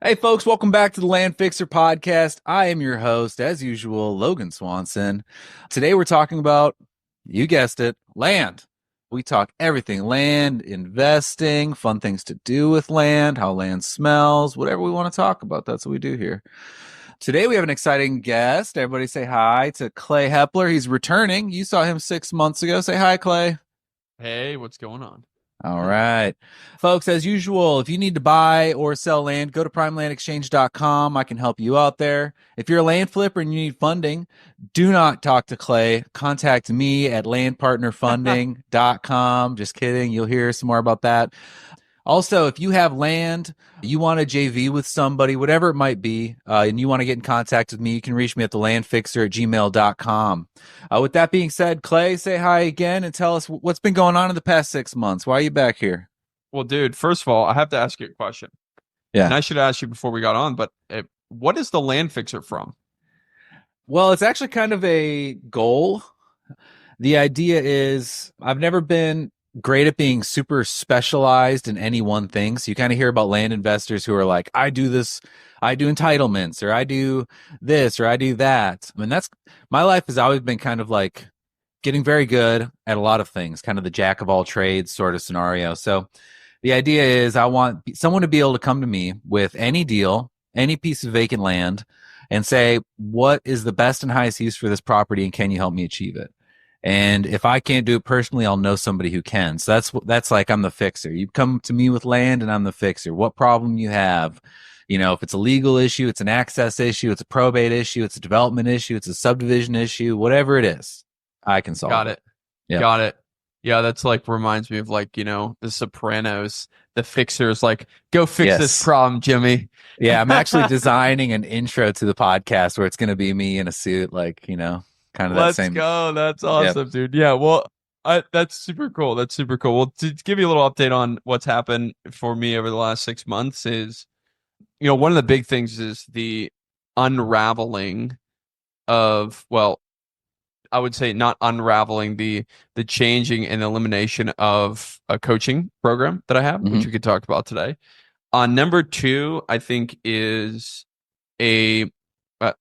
Hey, folks, welcome back to the Land Fixer podcast. I am your host, as usual, Logan Swanson. Today we're talking about, you guessed it, land. We talk everything land, investing, fun things to do with land, how land smells, whatever we want to talk about. That's what we do here. Today we have an exciting guest. Everybody say hi to Clay Hepler. He's returning. You saw him 6 months ago. Say hi, Clay. Hey, what's going on? All right. Folks, as usual, if you need to buy or sell land, go to primelandexchange.com. I can help you out there. If you're a land flipper and you need funding, do not talk to Clay. Contact me at landpartnerfunding.com. Just kidding. You'll hear some more about that. Also, if you have land, you want to JV with somebody, whatever it might be, and you want to get in contact with me, you can reach me at thelandfixer@gmail.com. With that being said, Clay, say hi again and tell us what's been going on in the past 6 months. Why are you back here? Well, dude, first of all, I have to ask you a question. And Yeah. I should have asked you before we got on, but what is the land fixer from? Well, it's actually kind of a goal. The idea is I've never been great at being super specialized in any one thing. So you kind of hear about land investors who are like, I do this, I do entitlements, or I do this, or I do that. I mean, that's my life has always been kind of like getting very good at a lot of things, kind of the jack of all trades sort of scenario. So the idea is I want someone to be able to come to me with any deal, any piece of vacant land, and say, what is the best and highest use for this property, and can you help me achieve it? And if I can't do it personally, I'll know somebody who can. So that's like I'm the fixer. You come to me with land, and I'm the fixer. What problem you have? You know, if it's a legal issue, it's an access issue, it's a probate issue, it's a development issue, it's a subdivision issue, whatever it is, I can solve Got it. it. Yeah. Got it. Yeah, that's like reminds me of like, The Sopranos. The fixer is like, go fix this Yes. problem, Jimmy. Yeah, I'm actually designing an intro to the podcast where it's going to be me in a suit, like, kind of that Let's same. go. That's Yeah. awesome, dude. Yeah, well, that's super cool. That's super cool. Well, to give you a little update on what's happened for me over the last 6 months is, one of the big things is the unraveling of, well, I would say not unraveling the changing and elimination of a coaching program that I have, Hmm. which we could talk about today. Number two, I think is a, a,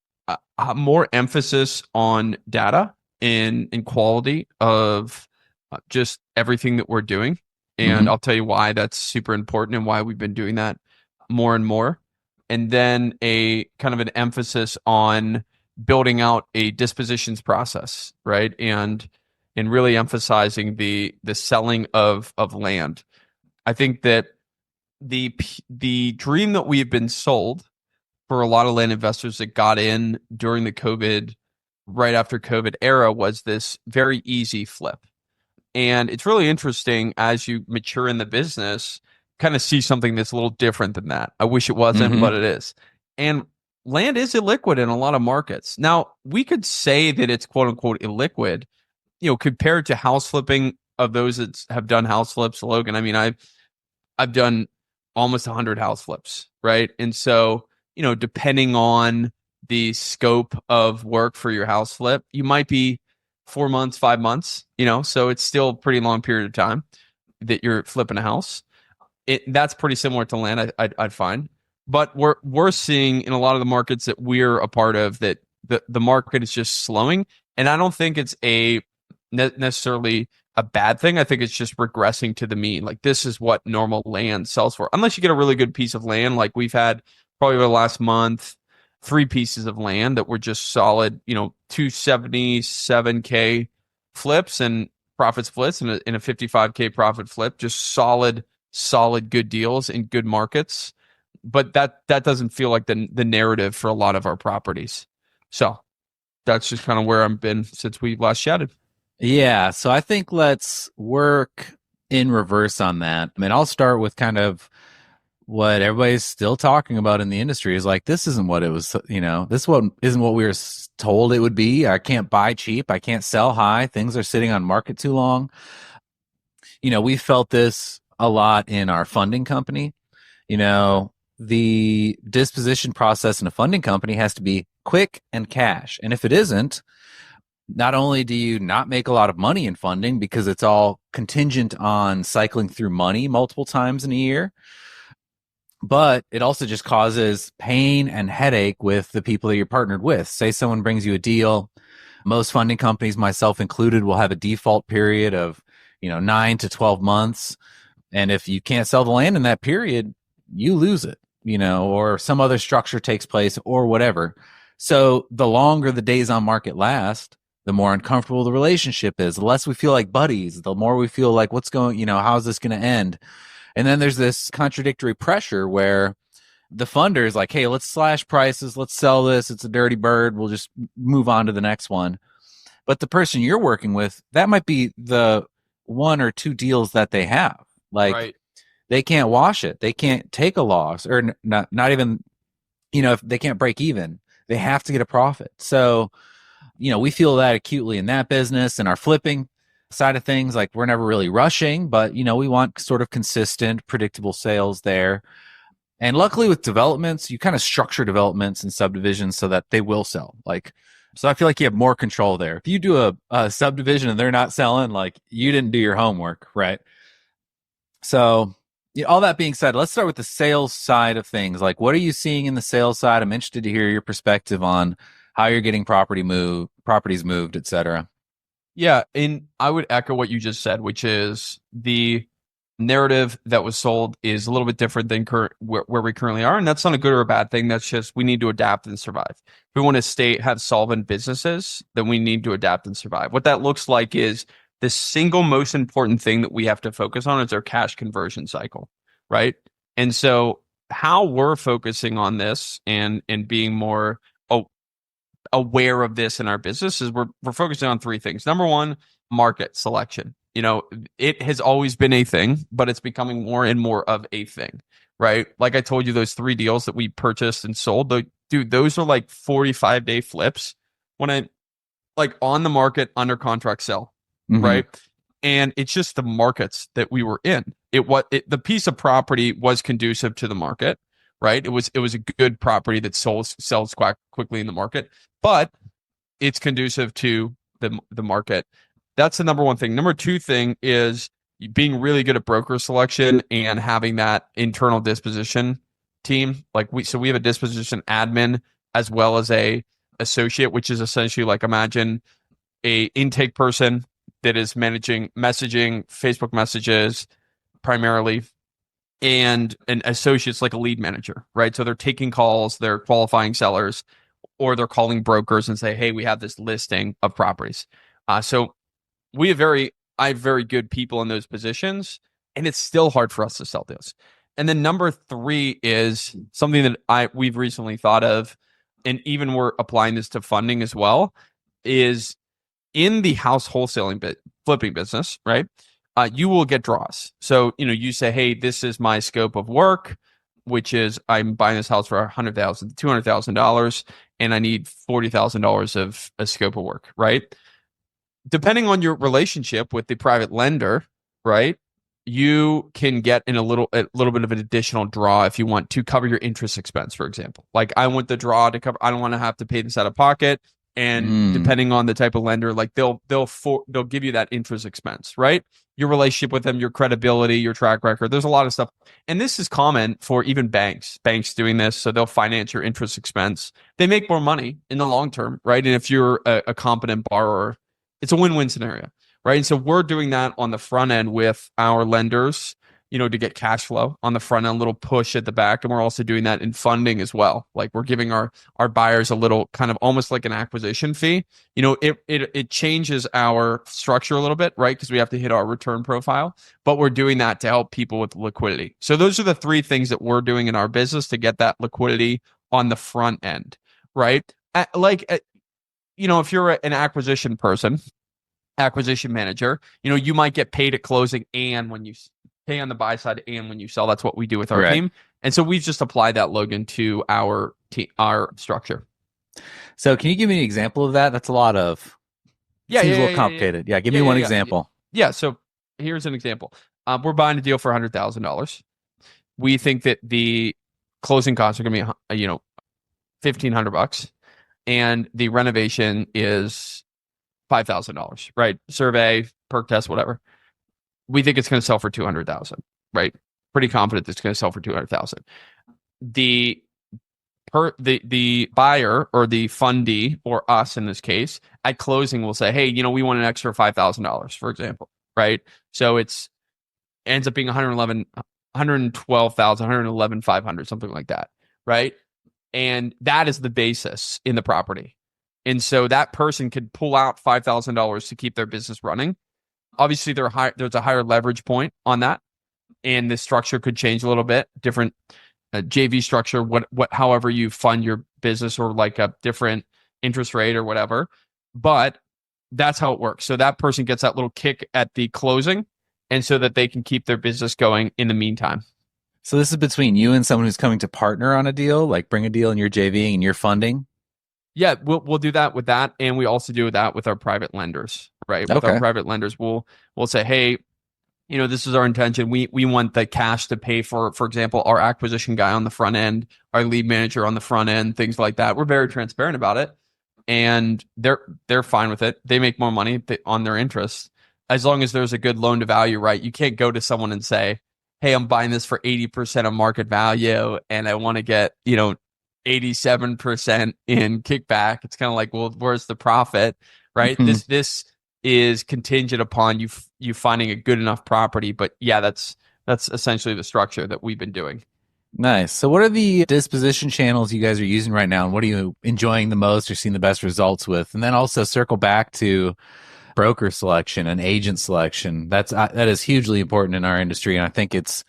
a more emphasis on data and quality of just everything that we're doing. And Hmm. I'll tell you why that's super important and why we've been doing that more and more. And then a kind of an emphasis on building out a dispositions process, right? And really emphasizing the selling of land. I think that the dream that we've been sold for a lot of land investors that got in during the COVID, right after COVID era, was this very easy flip. And it's really interesting as you mature in the business, kind of see something that's a little different than that. I wish it wasn't, Hmm. but it is. And land is illiquid in a lot of markets. Now, we could say that it's quote unquote illiquid, compared to house flipping of those that have done house flips, Logan. I mean, I've done almost 100 house flips, right? And so, depending on the scope of work for your house flip, you might be 4 months, 5 months, so it's still a pretty long period of time that you're flipping a house. That's pretty similar to land, I'd find. But we're seeing in a lot of the markets that we're a part of that the market is just slowing. And I don't think it's necessarily a bad thing. I think it's just regressing to the mean. Like this is what normal land sells for, unless you get a really good piece of land. Like we've had probably over the last month, 3 pieces of land that were just solid, 277K flips and profit splits in a 55K profit flip, just solid good deals in good markets. But that doesn't feel like the narrative for a lot of our properties. So that's just kind of where I've been since we last chatted. Yeah. So I think let's work in reverse on that. I mean, I'll start with kind of what everybody's still talking about in the industry is like, this isn't what it was, this what isn't what we were told it would be. I can't buy cheap. I can't sell high. Things are sitting on market too long. We felt this a lot in our funding company. The disposition process in a funding company has to be quick and cash. And if it isn't, not only do you not make a lot of money in funding because it's all contingent on cycling through money multiple times in a year, but it also just causes pain and headache with the people that you're partnered with. Say someone brings you a deal. Most funding companies, myself included, will have a default period of, 9 to 12 months. And if you can't sell the land in that period, you lose it, or some other structure takes place or whatever. So the longer the days on market last, the more uncomfortable the relationship is. The less we feel like buddies, the more we feel like how's this going to end? And then there's this contradictory pressure where the funder is like, hey, let's slash prices. Let's sell this. It's a dirty bird. We'll just move on to the next one. But the person you're working with, that might be the one or two deals that they have. Like, Right. they can't wash it. They can't take a loss, or not even, if they can't break even, they have to get a profit. So, we feel that acutely in that business and our flipping side of things. Like, we're never really rushing, but, we want sort of consistent, predictable sales there. And luckily with developments, you kind of structure developments and subdivisions so that they will sell. Like, so I feel like you have more control there. If you do a subdivision and they're not selling, like, you didn't do your homework, right? So, all that being said, let's start with the sales side of things. Like, what are you seeing in the sales side? I'm interested to hear your perspective on how you're getting properties moved, et cetera. Yeah, and I would echo what you just said, which is the narrative that was sold is a little bit different than where we currently are, and that's not a good or a bad thing. That's just we need to adapt and survive. If we want to have solvent businesses, then we need to adapt and survive. What that looks like is the single most important thing that we have to focus on is our cash conversion cycle, right? And so how we're focusing on this and being more aware of this in our business is we're focusing on three things. Number one, market selection. It has always been a thing, but it's becoming more and more of a thing, right? Like I told you, those 3 deals that we purchased and sold, dude, those are like 45-day flips when I like on the market, under contract sell, right? And it's just the markets that we were in. The piece of property was conducive to the market, right? It was a good property that sells quite quickly in the market, but it's conducive to the market. That's the number one thing. Number two thing is being really good at broker selection and having that internal disposition team. So we have a disposition admin as well as a associate, which is essentially like, imagine a intake person that is managing messaging, Facebook messages primarily, and an associate's like a lead manager, right? So they're taking calls, they're qualifying sellers, or they're calling brokers and say, hey, we have this listing of properties. So I have very good people in those positions, and it's still hard for us to sell deals. And then number 3 is something that we've recently thought of, and even we're applying this to funding as well, is in the house wholesaling flipping business, right? You will get draws. So, you say, hey, this is my scope of work, which is I'm buying this house for $100,000, $200,000, and I need $40,000 of a scope of work, right? Depending on your relationship with the private lender, right, you can get in a little bit of an additional draw if you want to cover your interest expense, for example. Like, I want the draw to cover. I don't want to have to pay this out of pocket. And depending on the type of lender, like they'll give you that interest expense, right? Your relationship with them, your credibility, your track record. There's a lot of stuff, and this is common for even banks. Banks doing this, so they'll finance your interest expense. They make more money in the long term, right? And if you're a competent borrower, it's a win-win scenario, right? And so we're doing that on the front end with our lenders, to get cash flow on the front end, a little push at the back. And we're also doing that in funding as well. Like, we're giving our buyers a little kind of almost like an acquisition fee. It changes our structure a little bit, right? Because we have to hit our return profile, but we're doing that to help people with liquidity. So those are the 3 things that we're doing in our business to get that liquidity on the front end, right? If you're an acquisition manager, you might get paid at closing and when you pay on the buy side and when you sell. That's what we do with our team. And so we've just applied that, Logan, to our structure. So can you give me an example of that? That's a lot of, seems a little complicated. Yeah, give me one example. Yeah, so here's an example. We're buying a deal for $100,000. We think that the closing costs are going to be, $1,500, and the renovation is $5,000, right? Survey, perk test, whatever. We think it's going to sell for $200,000, right? Pretty confident it's going to sell for $200,000. the the buyer or the fundee or us in this case at closing will say, hey, we want an extra $5,000, for example, right? So it's ends up being 111, 112,000, 111,500, something like that, right? And that is the basis in the property. And so that person could pull out $5,000 to keep their business running. Obviously, there's a higher leverage point on that, and the structure could change a little bit. Different JV structure, however you fund your business, or like a different interest rate or whatever. But that's how it works. So that person gets that little kick at the closing, and so that they can keep their business going in the meantime. So this is between you and someone who's coming to partner on a deal, like bring a deal and you're JVing and you're funding. Yeah, we'll do that with that, and we also do that with our private lenders, right? With our Okay. private lenders, we'll say, hey, this is our intention. We want the cash to pay for example, our acquisition guy on the front end, our lead manager on the front end, things like that. We're very transparent about it, and they're fine with it. They make more money on their interest as long as there's a good loan to value, right? You can't go to someone and say, hey, I'm buying this for 80% of market value, and I want to get 87% in kickback. It's kind of like, well, where's the profit, right? Mhm. This is contingent upon you finding a good enough property. But yeah, that's essentially the structure that we've been doing. Nice. So what are the disposition channels you guys are using right now, and what are you enjoying the most or seeing the best results with? And then also circle back to broker selection and agent selection. That is hugely important in our industry, and I think it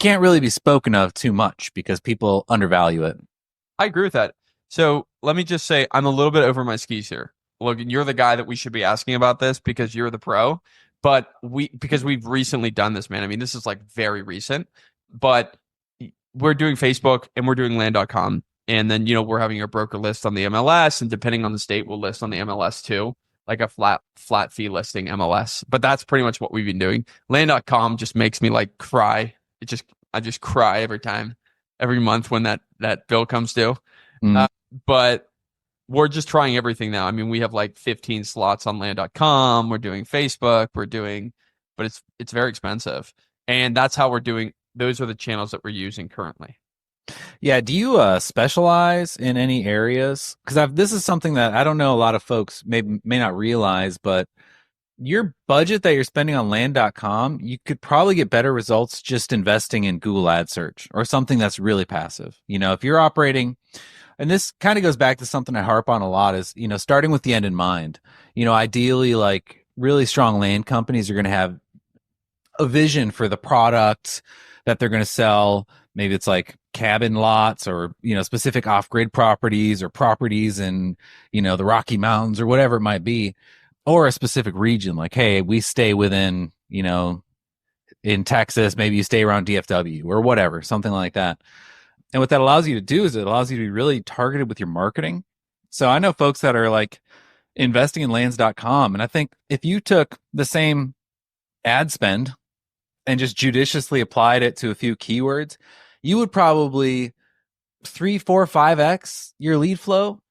can't really be spoken of too much because people undervalue it. I agree with that. So let me just say, I'm a little bit over my skis here. Logan, you're the guy that we should be asking about this because you're the pro. But because we've recently done this, man. I mean, this is like very recent, but we're doing Facebook and we're doing land.com. And then, we're having a broker list on the MLS, and depending on the state, we'll list on the MLS too, like a flat fee listing MLS. But that's pretty much what we've been doing. Land.com just makes me like cry. I just cry every month when that bill comes due. Mm. Uh, but we're just trying everything now. I mean, we have like 15 slots on land.com. We're doing Facebook. But it's very expensive. And that's how we're doing. Those are the channels that we're using currently. Yeah, do you specialize in any areas? Because this is something that I don't know a lot of folks may not realize, but your budget that you're spending on land.com, you could probably get better results just investing in Google ad search or something that's really passive. If you're operating, and this kind of goes back to something I harp on a lot is, starting with the end in mind. Ideally, like really strong land companies are going to have a vision for the product that they're going to sell. Maybe it's like cabin lots or, specific off-grid properties or properties in, the Rocky Mountains or whatever it might be, or a specific region. Like, hey, we stay within, in Texas, maybe you stay around DFW or whatever, something like that. And what that allows you to do is it allows you to be really targeted with your marketing. So I know folks that are like investing in lands.com. And I think if you took the same ad spend and just judiciously applied it to a few keywords, you would probably 3, 4, 5x your lead flow.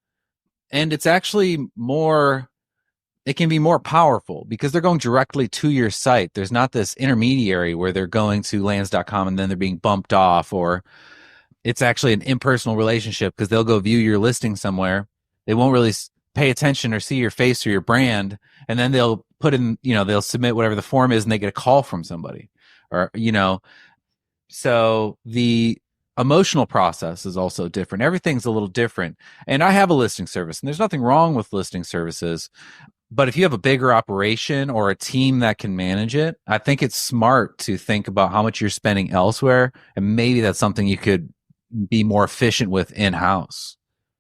And it's actually it can be more powerful because they're going directly to your site. There's not this intermediary where they're going to lands.com and then they're being bumped off, or it's actually an impersonal relationship because they'll go view your listing somewhere. They won't really pay attention or see your face or your brand. And then they'll put in, they'll submit whatever the form is and they get a call from somebody, or, so the emotional process is also different. Everything's a little different. And I have a listing service, and there's nothing wrong with listing services. But if you have a bigger operation or a team that can manage it, I think it's smart to think about how much you're spending elsewhere. And maybe that's something you could be more efficient with in-house.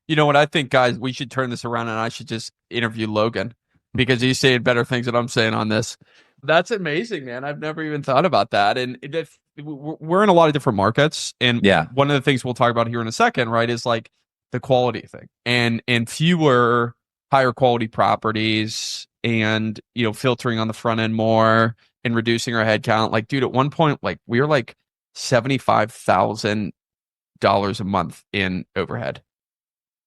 You know what I think, guys? We should turn this around, and I should just interview Logan because he's saying better things than I'm saying on this. That's amazing, man. I've never even thought about that. And if we're in a lot of different markets, and Yeah. one of the things we'll talk about here in a second, right, is like the quality thing, and fewer higher quality properties, and filtering on the front end more and reducing our headcount. Like, dude, at one point, like we were like $75,000 a month in overhead.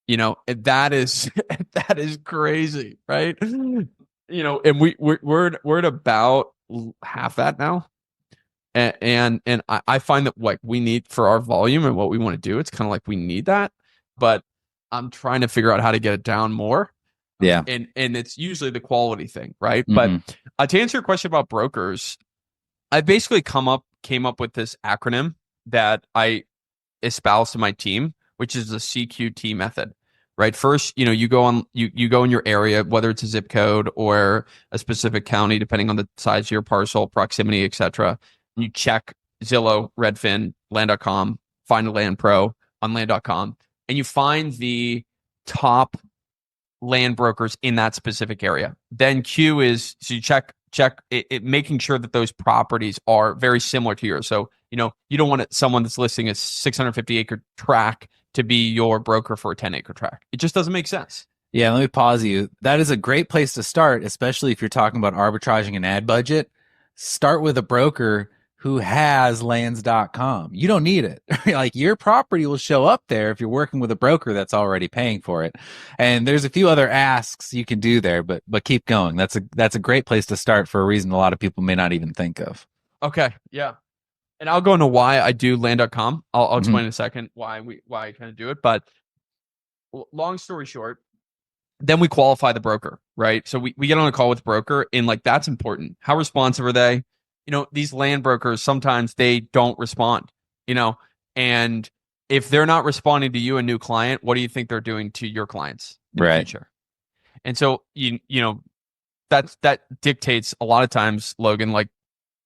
That is that is crazy, right? And we're at about half that now. And I find that like we need for our volume and what we want to do, it's kind of like we need that, but I'm trying to figure out how to get it down more. Yeah. And it's usually the quality thing, right? But Hmm. to answer your question about brokers, I basically came up with this acronym that I espouse to my team, which is the CQT method. Right. First, you go on you go in your area, whether it's a zip code or a specific county, depending on the size of your parcel, proximity, etc. You check Zillow, Redfin, Land.com, find a Land Pro on Land.com, and you find the top land brokers in that specific area. Then Q is so you check it, making sure that those properties are very similar to yours. So you don't want someone that's listing a 650-acre tract to be your broker for a 10-acre tract. It just doesn't make sense. Yeah, let me pause you. That is a great place to start, especially if you're talking about arbitraging an ad budget. Start with a broker who has lands.com. You don't need it. Like your property will show up there if you're working with a broker that's already paying for it. And there's a few other asks you can do there, but keep going. That's a great place to start for a reason a lot of people may not even think of. Okay, yeah. And I'll go into why I do land.com. I'll Mhm. explain in a second why I kind of do it. But long story short, then we qualify the broker, right? So we get on a call with the broker, and like that's important. How responsive are they? These land brokers sometimes they don't respond, you know, and if they're not responding to you, a new client, what do you think they're doing to your clients in the Right. future? And so that dictates a lot of times, Logan, like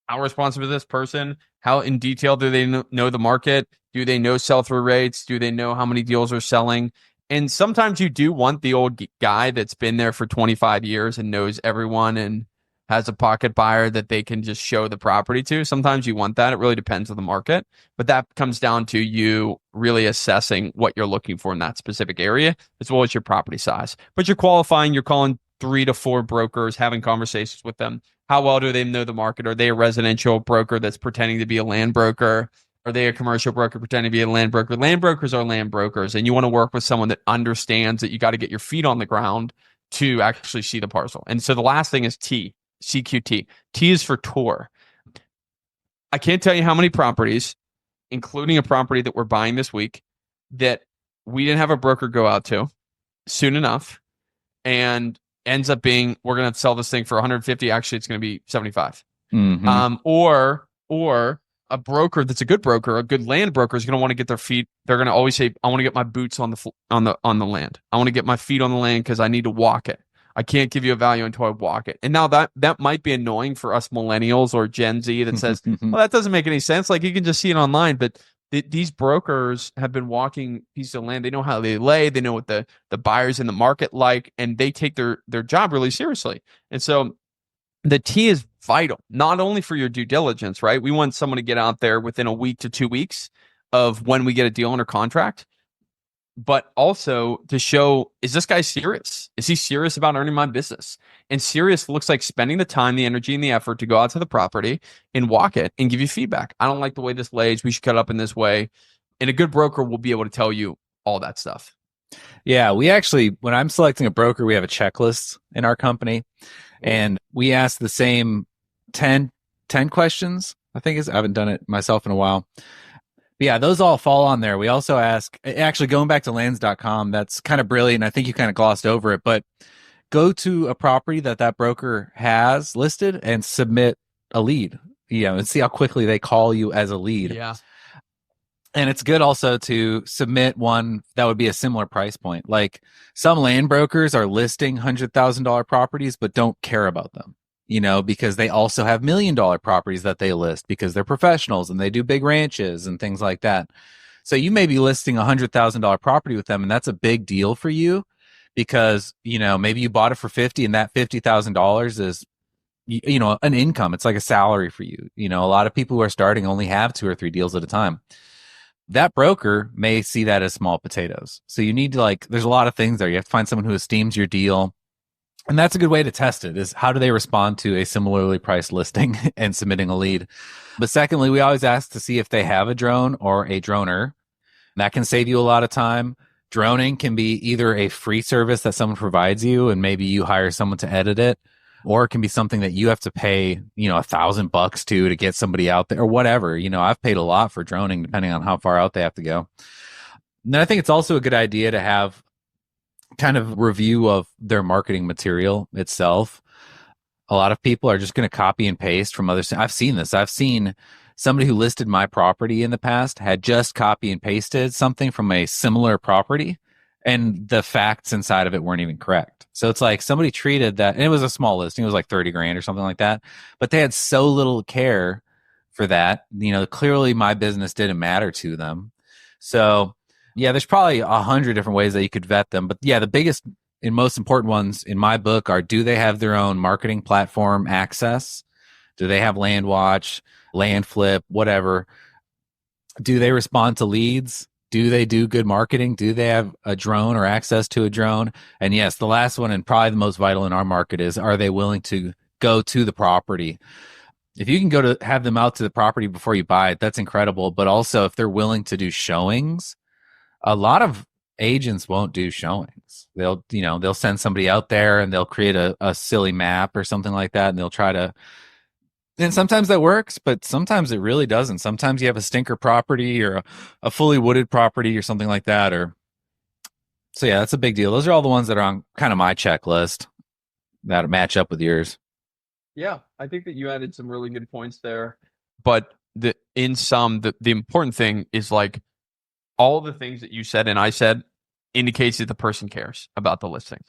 how responsive is this person? How in detail do they know the market? Do they know sell through rates? Do they know how many deals are selling? And sometimes you do want the old guy that's been there for 25 years and knows everyone and has a pocket buyer that they can just show the property to. Sometimes you want that. It really depends on the market. But that comes down to you really assessing what you're looking for in that specific area, as well as your property size. But you're qualifying, you're calling 3 to 4 brokers, having conversations with them. How well do they know the market? Are they a residential broker that's pretending to be a land broker? Are they a commercial broker pretending to be a land broker? Land brokers are land brokers, and you want to work with someone that understands that you got to get your feet on the ground to actually see the parcel. And so the last thing is T, CQT. T is for tour. I can't tell you how many properties, including a property that we're buying this week, that we didn't have a broker go out to soon enough and ends up being we're going to sell this thing for 150. Actually, it's going to be 75. Hmm. Or a broker that's a good broker, a good land broker is going to want to get their feet. They're going to always say, "I want to get my boots on the land. I want to get my feet on the land because I need to walk it. I can't give you a value until I walk it." And now that might be annoying for us millennials or Gen Z that says, "Well, that doesn't make any sense. Like you can just see it online." But these brokers have been walking pieces of land. They know how they lay. They know what the buyers in the market like, and they take their job really seriously. And so the T is vital, not only for your due diligence, right? We want someone to get out there within a week to 2 weeks of when we get a deal under contract, but also to show, is this guy serious? Is he serious about earning my business? And serious looks like spending the time, the energy, and the effort to go out to the property and walk it and give you feedback. I don't like the way this lays. We should cut it up in this way. And a good broker will be able to tell you all that stuff. Yeah, we actually, when I'm selecting a broker, we have a checklist in our company, and we ask the same 10 questions. I haven't done it myself in a while. But yeah, those all fall on there. We also ask, actually going back to lands.com, that's kind of brilliant. I think you kind of glossed over it, but go to a property that broker has listed and submit a lead, and see how quickly they call you as a lead. Yeah. And it's good also to submit one that would be a similar price point. Like some land brokers are listing $100,000 properties, but don't care about them, because they also have $1 million properties that they list because they're professionals and they do big ranches and things like that. So you may be listing $100,000 property with them, and that's a big deal for you because, maybe you bought it for 50 and that $50,000 is, an income. It's like a salary for you. A lot of people who are starting only have 2 or 3 deals at a time. That broker may see that as small potatoes. So you need to there's a lot of things there. You have to find someone who esteems your deal. And that's a good way to test it is how do they respond to a similarly priced listing and submitting a lead. But secondly, we always ask to see if they have a drone or a droner. That can save you a lot of time. Droning can be either a free service that someone provides you and maybe you hire someone to edit it, or it can be something that you have to pay, $1,000 to get somebody out there or whatever. I've paid a lot for droning depending on how far out they have to go. And then I think it's also a good idea to have kind of review of their marketing material itself. A lot of people are just going to copy and paste from others. I've seen this. I've seen somebody who listed my property in the past had just copy and pasted something from a similar property, and the facts inside of it weren't even correct. So it's like somebody treated that, and it was a small listing. It was like 30 grand or something like that, but they had so little care for that. Clearly my business didn't matter to them. So yeah, there's probably 100 different ways that you could vet them. But yeah, the biggest and most important ones in my book are, do they have their own marketing platform access? Do they have land watch, land flip, whatever? Do they respond to leads? Do they do good marketing? Do they have a drone or access to a drone? And yes, the last one, and probably the most vital in our market, is, are they willing to go to the property? If you can go to have them out to the property before you buy it, that's incredible. But also, if they're willing to do showings, a lot of agents won't do showings. They'll send somebody out there and they'll create a silly map or something like that, and they'll try to, and sometimes that works, but sometimes it really doesn't. Sometimes you have a stinker property or a fully wooded property or something like that. So yeah, that's a big deal. Those are all the ones that are on kind of my checklist that match up with yours. Yeah, I think that you added some really good points there. But the important thing is, like, all the things that you said and I said indicates that the person cares about the listing.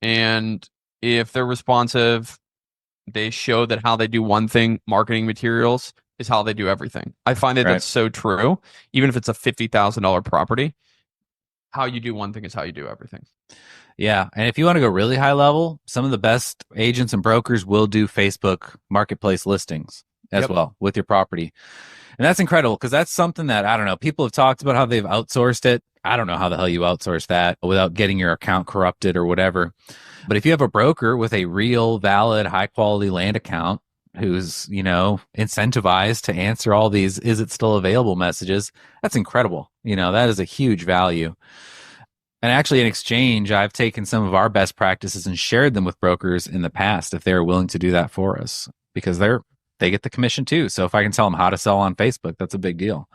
And if they're responsive, they show that how they do one thing, marketing materials, is how they do everything. I find that that's so true. Even if it's a $50,000 property, how you do one thing is how you do everything. Yeah. And if you want to go really high level, some of the best agents and brokers will do Facebook marketplace listings as well with your property. And that's incredible, because that's something that, I don't know, people have talked about how they've outsourced it. I don't know how the hell you outsource that without getting your account corrupted or whatever. But if you have a broker with a real, valid, high quality land account who's, incentivized to answer all these "is it still available" messages, that's incredible. That is a huge value. And actually, in exchange, I've taken some of our best practices and shared them with brokers in the past if they're willing to do that for us, because they get the commission too. So if I can tell them how to sell on Facebook, that's a big deal.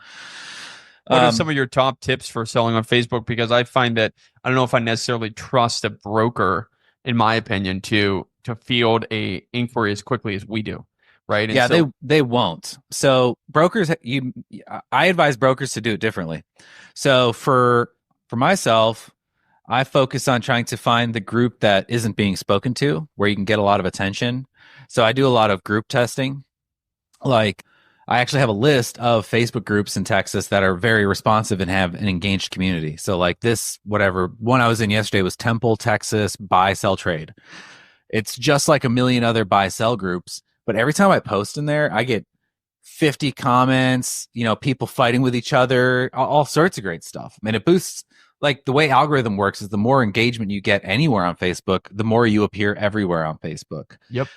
What are some of your top tips for selling on Facebook? Because I find that I don't know if I necessarily trust a broker, in my opinion, to field a inquiry as quickly as we do. Right. And yeah, they won't. So brokers, I advise brokers to do it differently. So for myself, I focus on trying to find the group that isn't being spoken to, where you can get a lot of attention. So I do a lot of group testing. Like, I actually have a list of Facebook groups in Texas that are very responsive and have an engaged community. So like this, whatever one I was in yesterday was Temple, Texas, buy, sell, trade. It's just like a million other buy, sell groups. But every time I post in there, I get 50 comments, people fighting with each other, all sorts of great stuff. I mean, it boosts, like, the way algorithm works is the more engagement you get anywhere on Facebook, the more you appear everywhere on Facebook. Yep.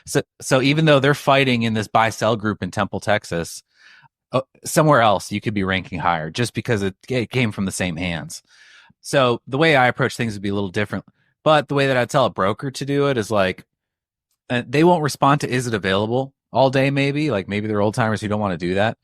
So even though they're fighting in this buy sell group in Temple, Texas, somewhere else you could be ranking higher just because it came from the same hands. So the way I approach things would be a little different. But the way that I tell a broker to do it is like, they won't respond to "is it available" all day, maybe. Like, maybe they're old timers who don't want to do that.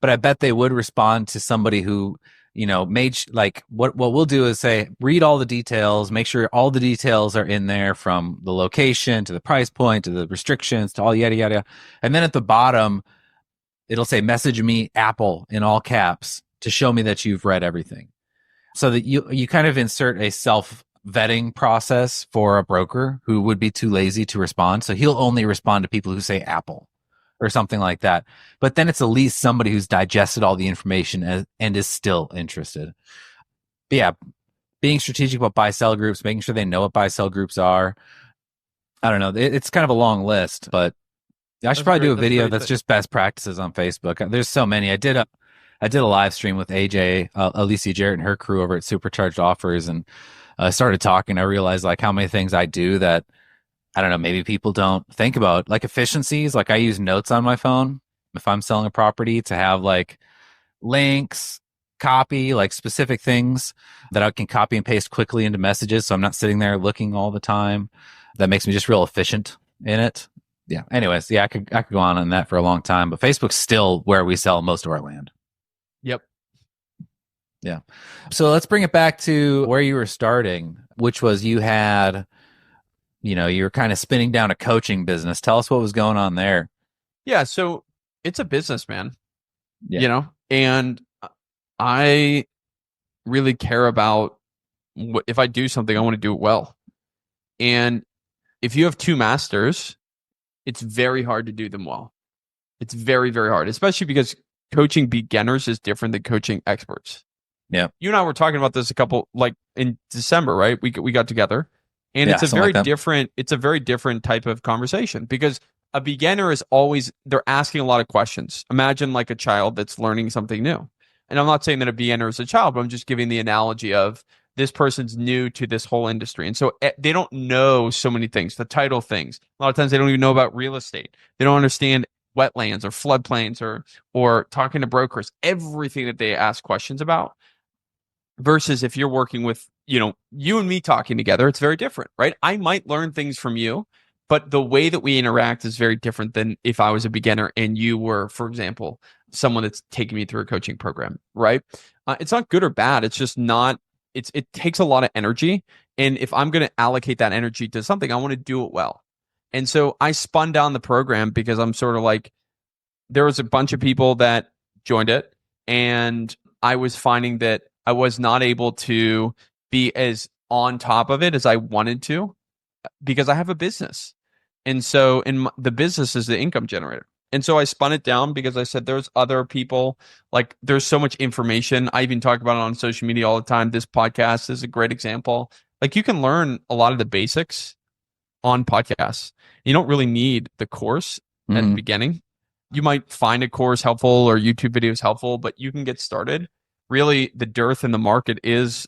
But I bet they would respond to somebody who, like, what we'll do is say, read all the details, make sure all the details are in there, from the location to the price point to the restrictions to all yada yada. And then at the bottom, it'll say, "message me Apple" in all caps to show me that you've read everything. So that you kind of insert a self vetting process for a broker who would be too lazy to respond. So he'll only respond to people who say Apple or something like that. But then it's at least somebody who's digested all the information and is still interested. But yeah, being strategic about buy sell groups, making sure they know what buy sell groups are. I don't know. It's kind of a long list, but I should probably do a video that's just best practices on Facebook. There's so many. I did a live stream with AJ, Alicia Jarrett, and her crew over at Supercharged Offers, and I started talking. I realized, like, how many things I do that, I don't know, maybe people don't think about, like efficiencies. Like, I use notes on my phone if I'm selling a property to have like links, copy, like specific things that I can copy and paste quickly into messages. So I'm not sitting there looking all the time. That makes me just real efficient in it. Yeah. Anyways, yeah, I could go on that for a long time, but Facebook's still where we sell most of our land. Yep. Yeah. So let's bring it back to where you were starting, which was you were kind of spinning down a coaching business. Tell us what was going on there. Yeah. So it's a business, man, Yeah. and I really care about if I do something, I want to do it well. And if you have two masters, it's very hard to do them well. It's very, very hard, especially because coaching beginners is different than coaching experts. Yeah. You and I were talking about this a couple like in December, right? We got together, and Yeah. Something like that. it's a very different type of conversation because a beginner is always they're asking a lot of questions. Imagine like a child that's learning something new. And I'm not saying that a beginner is a child, but I'm just giving the analogy of this person's new to this whole industry. And so they don't know so many things, the title things. A lot of times they don't even know about real estate. They don't understand wetlands or floodplains or talking to brokers, everything that they ask questions about versus if you're working with, you and me talking together, it's very different, right? I might learn things from you, but the way that we interact is very different than if I was a beginner and you were, for example, someone that's taking me through a coaching program, right? It's not good or bad. It's just not, it takes a lot of energy. And if I'm going to allocate that energy to something, I want to do it well. And so I spun down the program because I'm sort of like, there was a bunch of people that joined it, and I was finding that I was not able to be as on top of it as I wanted to because I have a business. And so the business is the income generator. And so I spun it down because I said there's other people, like there's so much information. I even talk about it on social media all the time. This podcast is a great example. Like you can learn a lot of the basics on podcasts. You don't really need the course at the Mhm. beginning. You might find a course helpful or YouTube videos helpful, but you can get started. Really, the dearth in the market is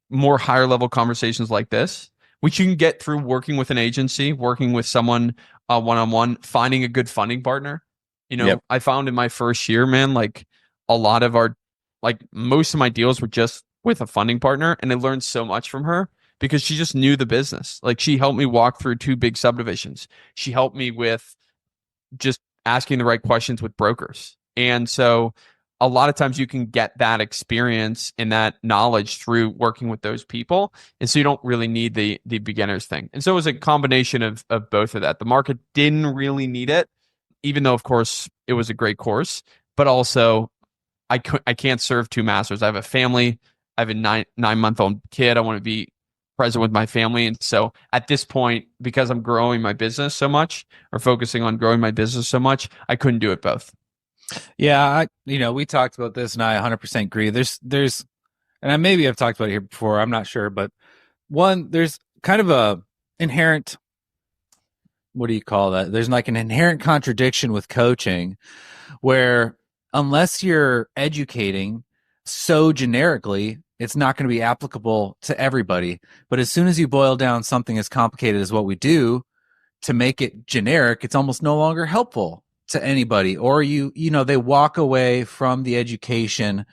more higher level conversations like this, which you can get through working with an agency, working with someone one on one, finding a good funding partner. Yep. I found in my first year, man, like a lot of like most of my deals were just with a funding partner, and I learned so much from her because she just knew the business. Like she helped me walk through two big subdivisions. She helped me with just asking the right questions with brokers. And so a lot of times you can get that experience and that knowledge through working with those people. And so you don't really need the beginners thing. And so it was a combination of both of that. The market didn't really need it, even though of course it was a great course, but also I can't serve two masters. I have a family. I have a 9-month old kid. I want to be present with my family. And so at this point, because I'm growing my business so much or focusing on growing my business so much, I couldn't do it both. Yeah. We talked about this and I 100% agree. And I maybe I've talked about it here before. I'm not sure, but there's kind of a inherent, what do you call that? There's like an inherent contradiction with coaching where unless you're educating so generically, it's not going to be applicable to everybody. But as soon as you boil down something as complicated as what we do to make it generic, it's almost no longer helpful to anybody. Or they walk away from the education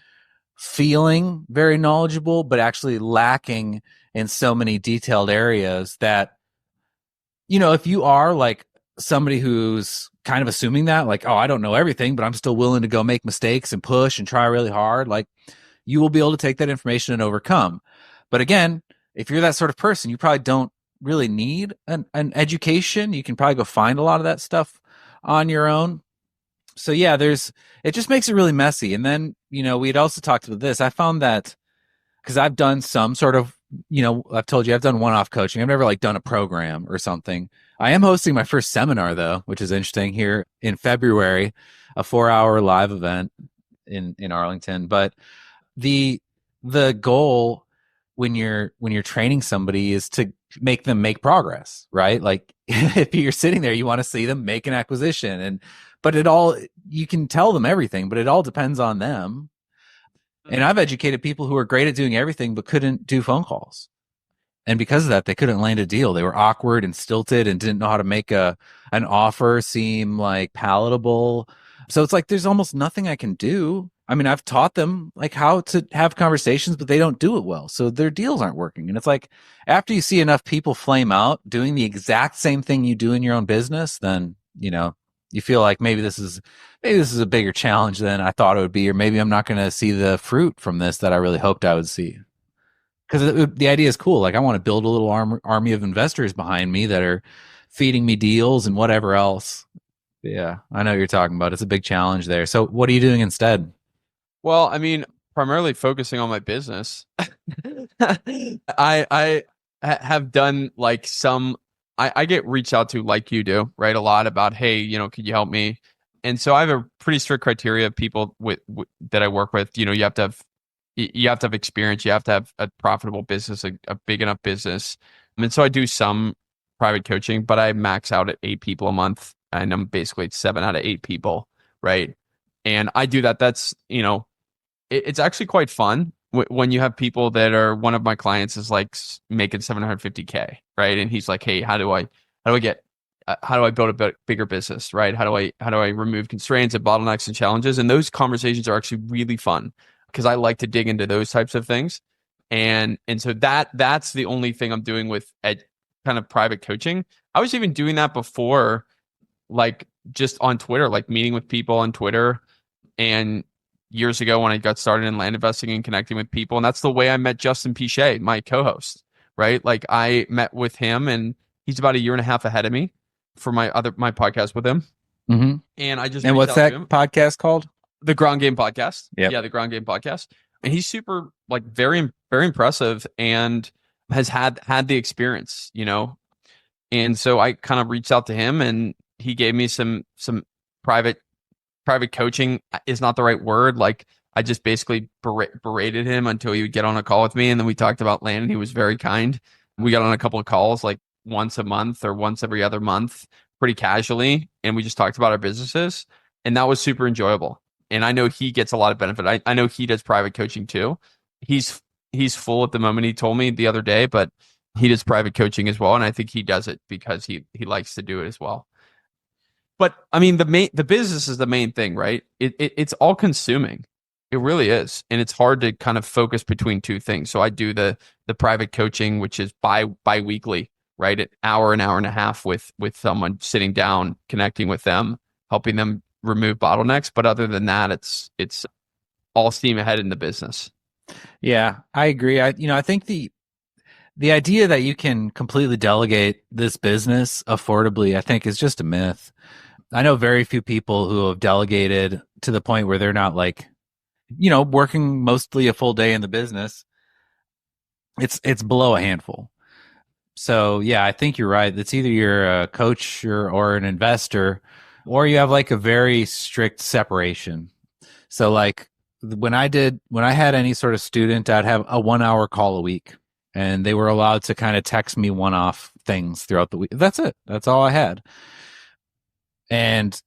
feeling very knowledgeable, but actually lacking in so many detailed areas that, if you are like somebody who's kind of assuming that, like, oh, I don't know everything, but I'm still willing to go make mistakes and push and try really hard, like you will be able to take that information and overcome. But again, if you're that sort of person, you probably don't really need an education. You can probably go find a lot of that stuff on your own. So yeah, it just makes it really messy. And then, we'd also talked about this. I found that because I've done some sort of, I've told you I've done one-off coaching. I've never like done a program or something. I am hosting my first seminar though, which is interesting here in February, a 4-hour live event in Arlington. But the the goal when you're training somebody is to make them make progress, right? Like if you're sitting there, you want to see them make an acquisition but you can tell them everything, but it all depends on them. And I've educated people who are great at doing everything, but couldn't do phone calls. And because of that, they couldn't land a deal. They were awkward and stilted and didn't know how to make an offer seem like palatable. So it's like, there's almost nothing I can do. I mean, I've taught them like how to have conversations, but they don't do it well. So their deals aren't working. And it's like after you see enough people flame out doing the exact same thing you do in your own business, then, you feel like maybe this is a bigger challenge than I thought it would be, or maybe I'm not going to see the fruit from this that I really hoped I would see. Because the idea is cool. Like I want to build a little army of investors behind me that are feeding me deals and whatever else. Yeah, I know what you're talking about. It's a big challenge there. So what are you doing instead? Well, I mean, primarily focusing on my business. I have done like some. I get reached out to like you do, right? A lot about, hey, could you help me? And so I have a pretty strict criteria of people that I work with. You have to have experience. You have to have a profitable business, a big enough business. And so I do some private coaching, but I max out at 8 people a month, and I'm basically at 7 out of 8 people, right? And I do that. That's it's actually quite fun when you have people that are one of my clients is like making 750K, right? And he's like, hey, how do I build a bigger business, right? How do I remove constraints and bottlenecks and challenges? And those conversations are actually really fun because I like to dig into those types of things. And so that's the only thing I'm doing with kind of private coaching. I was even doing that before, like just on Twitter, like meeting with people on Twitter and years ago when I got started in land investing and connecting with people. And that's the way I met Justin Pichet, my co-host, right? Like I met with him and he's about a year and a half ahead of me for my podcast with him. Mm-hmm. And I just And reached what's out to that him. podcast called? The Ground Game Podcast. Yeah. Yeah, the Ground Game Podcast. And he's super like very, very impressive and has had the experience. And so I kind of reached out to him and he gave me some private coaching is not the right word. Like I just basically berated him until he would get on a call with me. And then we talked about land and he was very kind. We got on a couple of calls like once a month or once every other month, pretty casually. And we just talked about our businesses. And that was super enjoyable. And I know he gets a lot of benefit. I know he does private coaching too. He's full at the moment, he told me the other day, but he does private coaching as well. And I think he does it because he likes to do it as well. But I mean, the business is the main thing, right? It's all consuming. It really is, and it's hard to kind of focus between two things. So I do the private coaching, which is bi-weekly, right? An hour and a half with someone sitting down, connecting with them, helping them remove bottlenecks. But other than that, it's all steam ahead in the business. Yeah, I agree. I think the idea that you can completely delegate this business affordably, I think, is just a myth. I know very few people who have delegated to the point where they're not like, working mostly a full day in the business. It's below a handful. So yeah, I think you're right. It's either you're a coach or an investor, or you have like a very strict separation. So like when I had any sort of student, I'd have a 1 hour call a week, and they were allowed to kind of text me one-off things throughout the week. That's it. That's all I had. And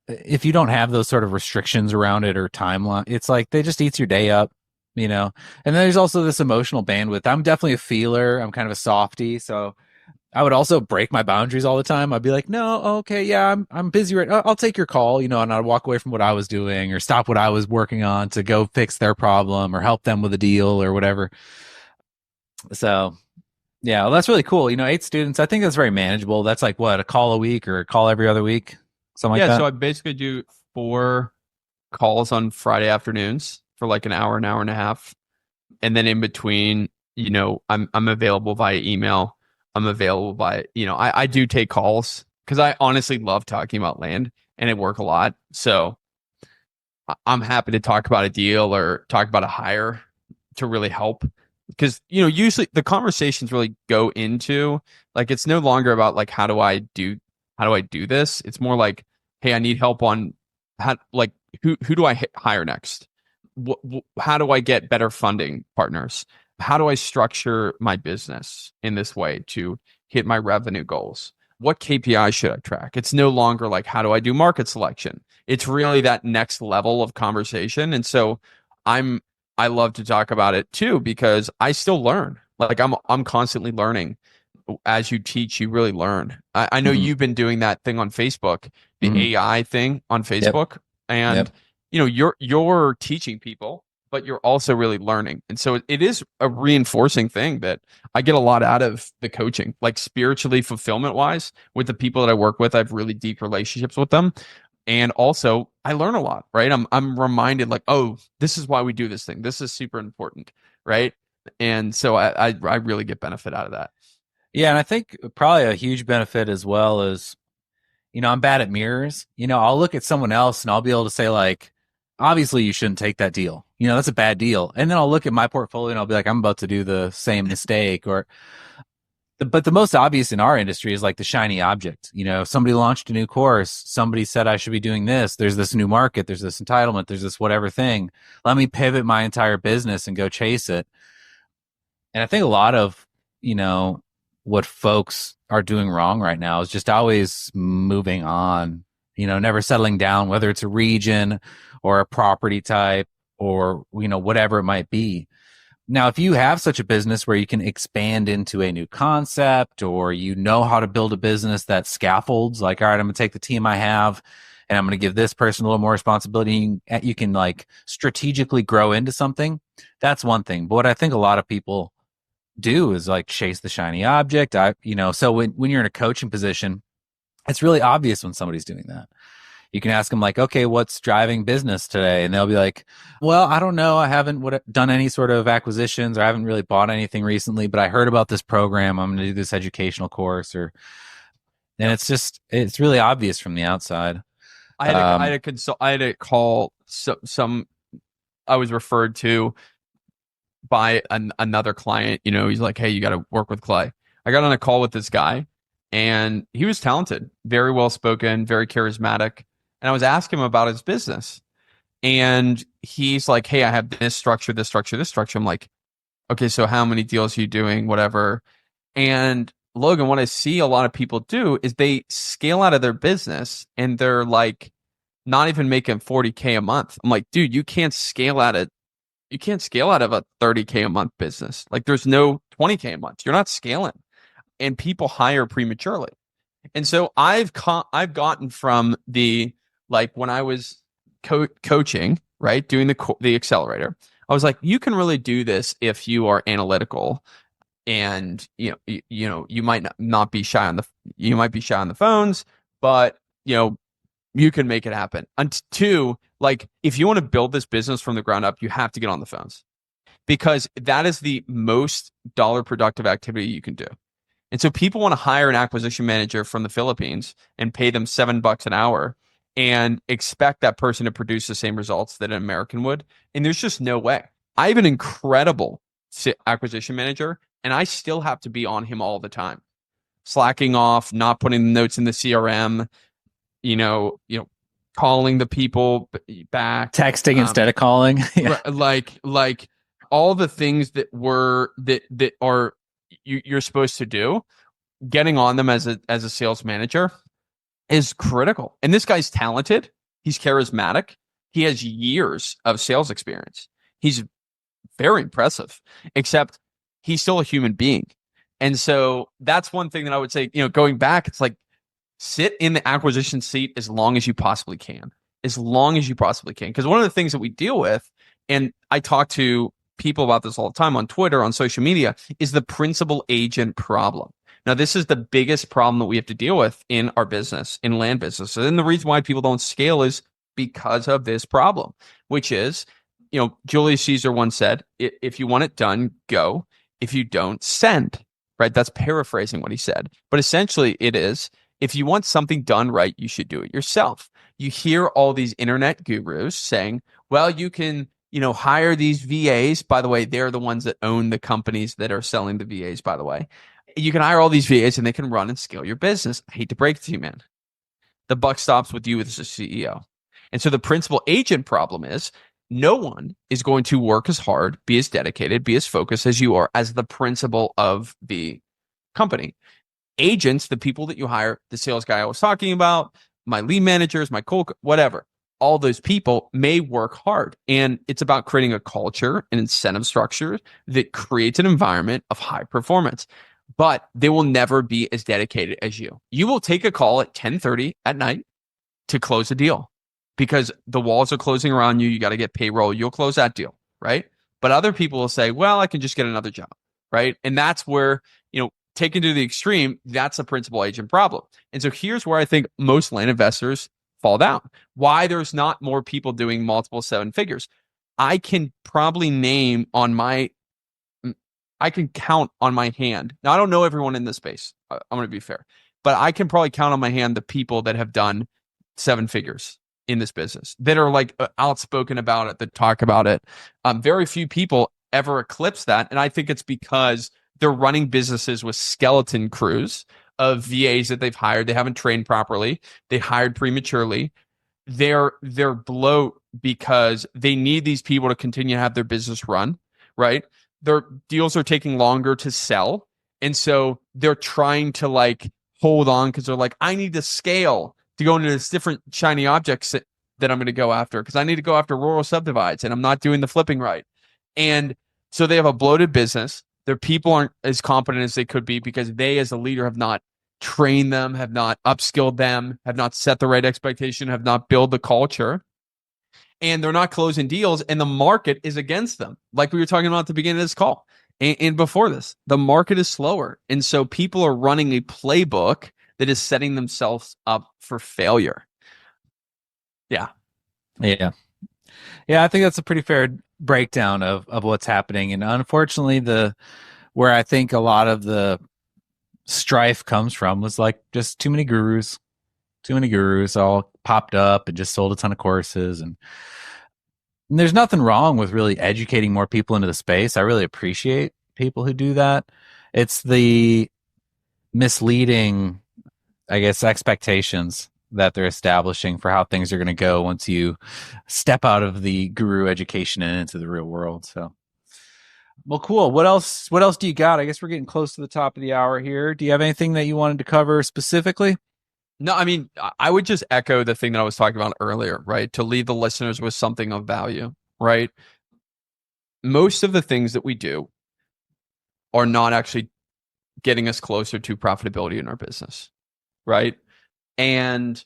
if you don't have those sort of restrictions around it or timeline, it's like they just eats your day up. And then there's also this emotional bandwidth. I'm definitely a feeler. I'm kind of a softie, so I would also break my boundaries all the time. I'd be like, "No, okay, yeah, I'm busy right. I'll take your call, and I'd walk away from what I was doing or stop what I was working on to go fix their problem or help them with a deal or whatever." So, yeah, well, that's really cool. 8 students. I think that's very manageable. That's like what, a call a week or a call every other week, something like Yeah, that. so I basically do 4 calls on Friday afternoons for like an hour and a half. And then in between, I'm available via email. I'm available by, I do take calls because I honestly love talking about land and I work a lot. So I'm happy to talk about a deal or talk about a hire to really help. Because, usually the conversations really go into like it's no longer about like how do I do this? It's more like, hey, I need help on who do I hire next? How do I get better funding partners? How do I structure my business in this way to hit my revenue goals? What KPI should I track? It's no longer like, how do I do market selection? It's really that next level of conversation. And so I love to talk about it too, because I still learn. Like I'm constantly learning. As you teach, you really learn. I know Mm-hmm. you've been doing that thing on Facebook, the Mm-hmm. AI thing on Yep. Facebook. And Yep. you're teaching people, but you're also really learning. And so it is a reinforcing thing that I get a lot out of the coaching, like spiritually, fulfillment wise, with the people that I work with. I have really deep relationships with them. And also I learn a lot, right? I'm reminded like, oh, this is why we do this thing. This is super important, right? And so I really get benefit out of that. Yeah, and I think probably a huge benefit as well is, I'm bad at mirrors. I'll look at someone else and I'll be able to say like, obviously you shouldn't take that deal. That's a bad deal. And then I'll look at my portfolio and I'll be like, I'm about to do the same mistake. But the most obvious in our industry is like the shiny object. Somebody launched a new course. Somebody said I should be doing this. There's this new market. There's this entitlement. There's this whatever thing. Let me pivot my entire business and go chase it. And I think a lot of, what folks are doing wrong right now is just always moving on, never settling down, whether it's a region or a property type or, whatever it might be. Now, if you have such a business where you can expand into a new concept or how to build a business that scaffolds, like, all right, I'm going to take the team I have and I'm going to give this person a little more responsibility. You can like strategically grow into something. That's one thing. But what I think a lot of people do is like chase the shiny object. So when you're in a coaching position, it's really obvious when somebody's doing that. You can ask them like, okay, what's driving business today? And they'll be like, well, I don't know. I haven't done any sort of acquisitions or I haven't really bought anything recently, but I heard about this program. I'm going to do this educational course and it's really obvious from the outside. I had a call some I was referred to by another client. He's like, hey, you got to work with Clay. I got on a call with this guy and he was talented, very well spoken, very charismatic. And I was asking him about his business. And he's like, hey, I have this structure, this structure, this structure. I'm like, okay, so how many deals are you doing? Whatever. And Logan, what I see a lot of people do is they scale out of their business and they're like not even making 40K a month. I'm like, dude, you can't scale out of a 30K a month business. Like there's no 20K a month. You're not scaling. And people hire prematurely. And so I've gotten from the like when I was coaching, right, doing the accelerator. I was like, you can really do this if you are analytical, and you might not be shy on the phones, but you can make it happen. And two, like if you want to build this business from the ground up, you have to get on the phones because that is the most dollar productive activity you can do. And so people want to hire an acquisition manager from the Philippines and pay them $7 an hour and expect that person to produce the same results that an American would. And there's just no way. I have an incredible acquisition manager and I still have to be on him all the time, slacking off, not putting the notes in the CRM, calling the people back, texting instead of calling. Yeah. like all the things that are you're supposed to do. Getting on them as a sales manager is critical. And this guy's talented. He's charismatic. He has years of sales experience. He's very impressive, except he's still a human being. And so that's one thing that I would say, going back, it's like sit in the acquisition seat as long as you possibly can. As long as you possibly can. Because one of the things that we deal with, and I talk to people about this all the time on Twitter, on social media, is the principal agent problem. Now, this is the biggest problem that we have to deal with in our business, in land business. And the reason why people don't scale is because of this problem, which is, Julius Caesar once said, if you want it done, go. If you don't, send. Right? That's paraphrasing what he said. But essentially it is, if you want something done right, you should do it yourself. You hear all these internet gurus saying, well, you can hire these VAs. By the way, they're the ones that own the companies that are selling the VAs, by the way. You can hire all these VAs and they can run and scale your business. I hate to break it to you, man. The buck stops with you as a CEO. And so the principal agent problem is no one is going to work as hard, be as dedicated, be as focused as you are as the principal of the company. Agents, the people that you hire, the sales guy I was talking about, my lead managers, my cold, whatever, all those people may work hard. And it's about creating a culture and incentive structure that creates an environment of high performance. But they will never be as dedicated as you. You will take a call at 10:30 at night to close a deal. because the walls are closing around you. You got to get payroll. You'll close that deal, right? But other people will say, well, I can just get another job, right? And that's where, taken to the extreme, that's a principal agent problem. And so here's where I think most land investors fall down. Why there's not more people doing multiple seven figures. I can probably name on my, I can count on my hand. Now, I don't know everyone in this space. I'm going to be fair, but I can probably count on my hand the people that have done seven figures in this business that are like outspoken about it, that talk about it. Very few people ever eclipse that. And I think it's because they're running businesses with skeleton crews of VAs that they've hired. They haven't trained properly. They hired prematurely. They're bloat because they need these people to continue to have their business run, right? Their deals are taking longer to sell. And so they're trying to like hold on because they're like, I need to scale to go into this different shiny objects that I'm going to go after because I need to go after rural subdivides and I'm not doing the flipping right. And so they have a bloated business. Their people aren't as competent as they could be because they, as a leader, have not trained them, have not upskilled them, have not set the right expectation, have not built the culture. And they're not closing deals, and the market is against them. Like we were talking about at the beginning of this call. And before this, the market is slower. And so people are running a playbook that is setting themselves up for failure. Yeah. Yeah. Yeah, I think that's a pretty fair breakdown of what's happening. And unfortunately, where I think a lot of the strife comes from was like just too many gurus. Too many gurus all popped up and just sold a ton of courses. And there's nothing wrong with really educating more people into the space. I really appreciate people who do that. It's the misleading, I guess, expectations that they're establishing for how things are going to go once you step out of the guru education and into the real world. So, well, cool. What else do you got? I guess we're getting close to the top of the hour here. Do you have anything that you wanted to cover specifically? No, I mean, I would just echo the thing that I was talking about earlier, right? To leave the listeners with something of value, right? Most of the things that we do are not actually getting us closer to profitability in our business, right? And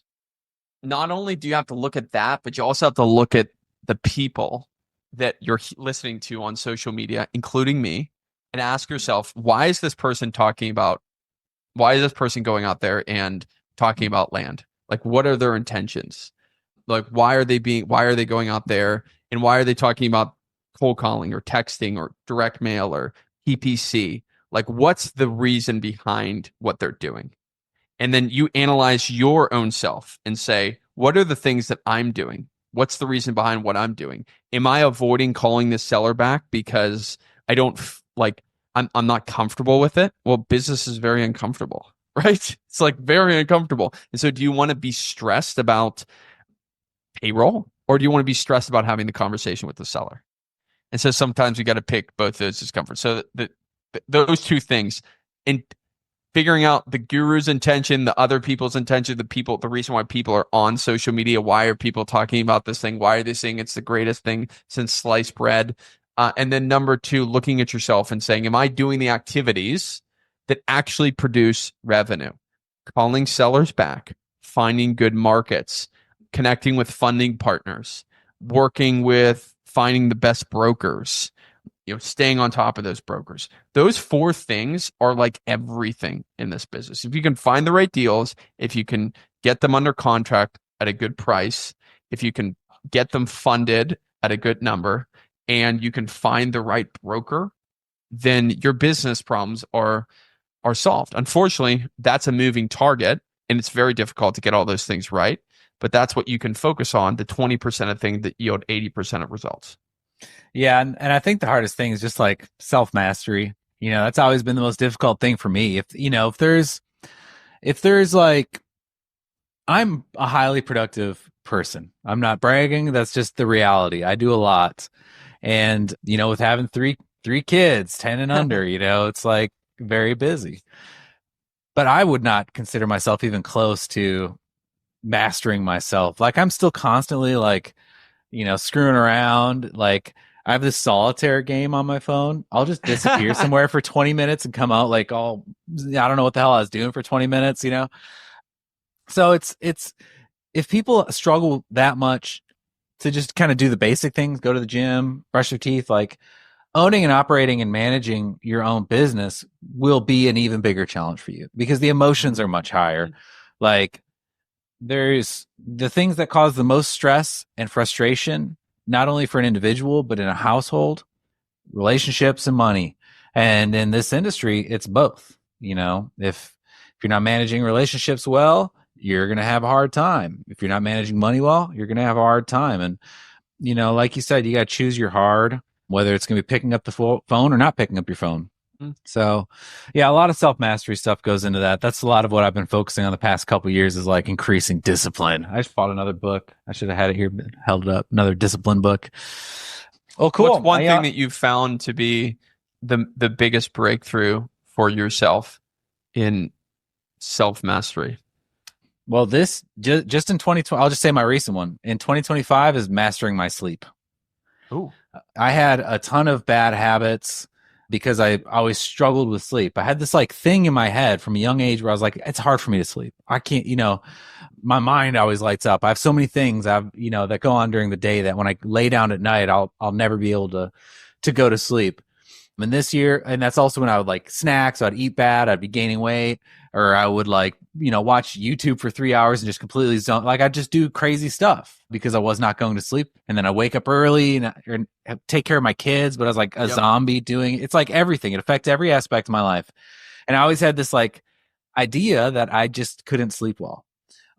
not only do you have to look at that, but you also have to look at the people that you're listening to on social media, including me, and ask yourself, why is this person going out there and talking about land? Like, what are their intentions? Like, why are they going out there and why are they talking about cold calling or texting or direct mail or PPC? Like, what's the reason behind what they're doing? And then you analyze your own self and say, what are the things that I'm doing? What's the reason behind what I'm doing? Am I avoiding calling this seller back because I don't like I'm not comfortable with it? Well, business is very uncomfortable, right? It's like very uncomfortable. And so do you want to be stressed about payroll or do you want to be stressed about having the conversation with the seller? And so sometimes you got to pick both those discomforts. So those two things, and figuring out the guru's intention, the other people's intention, the reason why people are on social media. Why are people talking about this thing? Why are they saying it's the greatest thing since sliced bread? And then number two, looking at yourself and saying, am I doing the activities that actually produce revenue? Calling sellers back, finding good markets, connecting with funding partners, working with finding the best brokers, staying on top of those brokers. Those four things are like everything in this business. If you can find the right deals, if you can get them under contract at a good price, if you can get them funded at a good number, and you can find the right broker, then your business problems are solved. Unfortunately, that's a moving target, and it's very difficult to get all those things right. But that's what you can focus on, the 20% of things that yield 80% of results. Yeah, and I think the hardest thing is just like self mastery. That's always been the most difficult thing for me. If there's like, I'm a highly productive person. I'm not bragging. That's just the reality. I do a lot. And, with having three kids, 10 and under, it's like very busy. But I would not consider myself even close to mastering myself. Like I'm still constantly like, screwing around. Like I have this solitaire game on my phone. I'll just disappear somewhere for 20 minutes and come out like all, I don't know what the hell I was doing for 20 minutes, So it's if people struggle that much to just kind of do the basic things, go to the gym, brush their teeth, like owning and operating and managing your own business will be an even bigger challenge for you because the emotions are much higher. Like there's the things that cause the most stress and frustration, not only for an individual, but in a household, relationships and money. And in this industry, it's both. If you're not managing relationships well, you're going to have a hard time. If you're not managing money well, you're going to have a hard time. And, like you said, you got to choose your hard, whether it's going to be picking up the phone or not picking up your phone. So, yeah, a lot of self mastery stuff goes into that. That's a lot of what I've been focusing on the past couple of years is like increasing discipline. I just bought another book. I should have had it here, but held it up. Another discipline book. Oh, cool. What's one thing that you've found to be the biggest breakthrough for yourself in self mastery? Well, this just in 2020, I'll just say my recent one in 2025 is mastering my sleep. Oh, I had a ton of bad habits because I always struggled with sleep. I had this like thing in my head from a young age where I was like, it's hard for me to sleep. I can't, my mind always lights up. I have so many things that go on during the day that when I lay down at night, I'll never be able to go to sleep. And this year, and that's also when I would like snack, so I'd eat bad, I'd be gaining weight, or I would like, watch YouTube for 3 hours and just completely zone. Like I'd just do crazy stuff because I was not going to sleep. And then I wake up early and take care of my kids, but I was like a zombie doing it. It's like everything. It affects every aspect of my life. And I always had this like idea that I just couldn't sleep well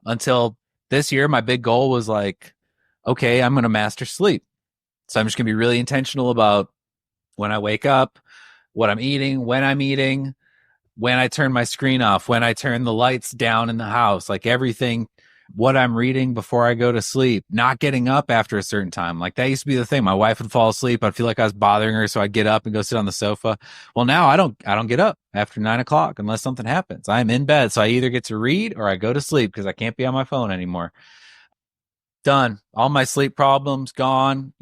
until this year. My big goal was like, okay, I'm going to master sleep. So I'm just going to be really intentional about when I wake up, what I'm eating, when I'm eating, when I turn my screen off, when I turn the lights down in the house, like everything, what I'm reading before I go to sleep, not getting up after a certain time. Like that used to be the thing. My wife would fall asleep. I'd feel like I was bothering her. So I'd get up and go sit on the sofa. Well, now I don't get up after 9 o'clock unless something happens. I'm in bed. So I either get to read or I go to sleep because I can't be on my phone anymore. Done. All my sleep problems gone.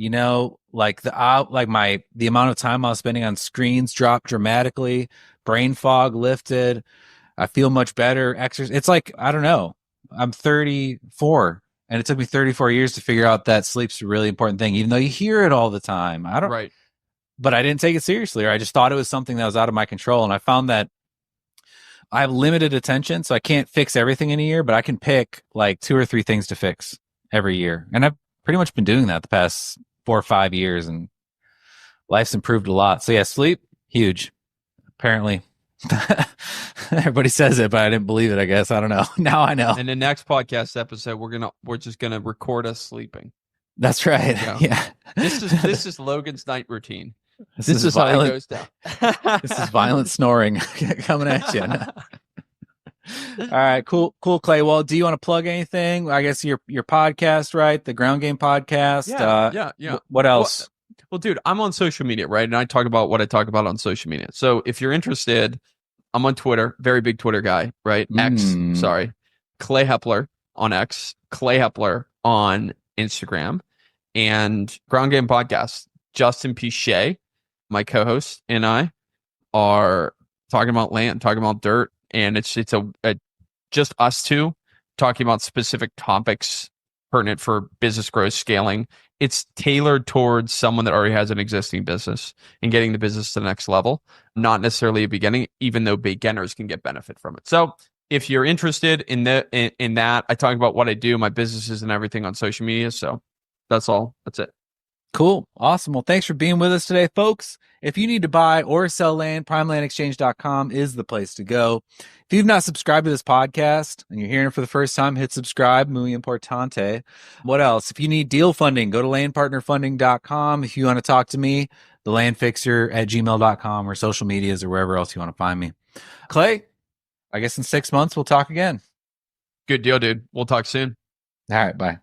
Like the amount of time I was spending on screens dropped dramatically. Brain fog lifted. I feel much better. Exercise. It's like, I don't know. I'm 34 and it took me 34 years to figure out that sleep's a really important thing, even though you hear it all the time. Right. But I didn't take it seriously, or I just thought it was something that was out of my control. And I found that I have limited attention, so I can't fix everything in a year, but I can pick like 2 or 3 things to fix every year. And I've pretty much been doing that the past 4 or 5 years, and life's improved a lot. So yeah, sleep, huge. Apparently. Everybody says it, but I didn't believe it, I guess. I don't know. Now I know. In the next podcast episode, we're just gonna record us sleeping. That's right. Yeah. This is Logan's night routine. This is how violent, it goes down. This is violent snoring coming at you. All right, cool, Clay. Well, do you want to plug anything? I guess your podcast, right? The Ground Game podcast. Yeah. What else? Well, dude, I'm on social media, right? And I talk about what I talk about on social media. So if you're interested, I'm on Twitter, very big Twitter guy, right? X, sorry. Clay Hepler on X, Clay Hepler on Instagram, and Ground Game Podcast. Justin P. Shea, my co-host, and I are talking about land, talking about dirt, and it's just us two talking about specific topics pertinent for business growth, scaling. It's tailored towards someone that already has an existing business and getting the business to the next level, not necessarily a beginning, even though beginners can get benefit from it. So if you're interested in that, I talk about what I do, my businesses and everything on social media. So that's all. That's it. Cool. Awesome. Well, thanks for being with us today, folks. If you need to buy or sell land, primelandexchange.com is the place to go. If you've not subscribed to this podcast and you're hearing it for the first time, hit subscribe. Muy importante. What else? If you need deal funding, go to landpartnerfunding.com. If you want to talk to me, thelandfixer@gmail.com or social medias or wherever else you want to find me. Clay, I guess in 6 months we'll talk again. Good deal, dude. We'll talk soon. All right. Bye.